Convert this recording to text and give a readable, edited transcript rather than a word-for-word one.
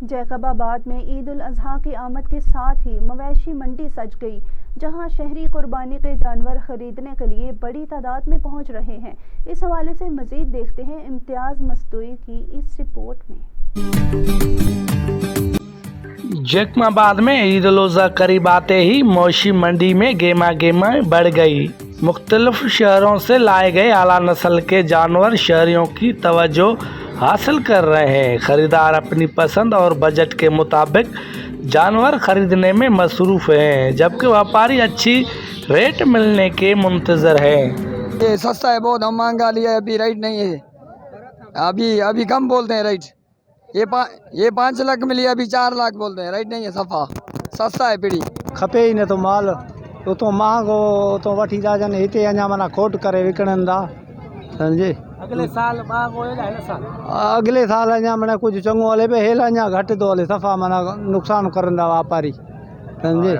जैकबाबाद में ईद उल अजहा की आमद के साथ ही मवेशी मंडी सज गई, जहां शहरी कुर्बानी के जानवर खरीदने के लिए बड़ी तादाद में पहुंच रहे हैं। इस हवाले से मजीद देखते हैं इम्तियाज मस्तूई की इस रिपोर्ट में। जैकबाबाद में ईद उल अजहा करीब आते ही मवेशी मंडी में गेमा बढ़ गई। मुख्तलिफ शहरों से लाए गए आला नस्ल के जानवर शहरियों की तवज्जो हासिल कर रहे हैं। खरीदार अपनी पसंद और बजट के मुताबिक जानवर खरीदने में मसरूफ हैं, जबकि व्यापारी अच्छी रेट मिलने के मुंतजर हैं। ये सस्ता है बहुत, हम महंगा लिया अभी रेट नहीं है, अभी कम बोलते हैं रेट। ये 5 लाख में लिया, अभी 4 लाख बोलते हैं, रेट नहीं है, सफ़ा सस्ता है पीड़ी खपे ही न तो माल तो महांगो तो वठी था जन हिते अञा माना खोट करे विकणनि था, समझे। अगले साल अगले साल अञा माना कुछ चङो हले पे, हेल अञा घटि थो हले, सफ़ा माना नुक़सान करंदा वापारी, समझे।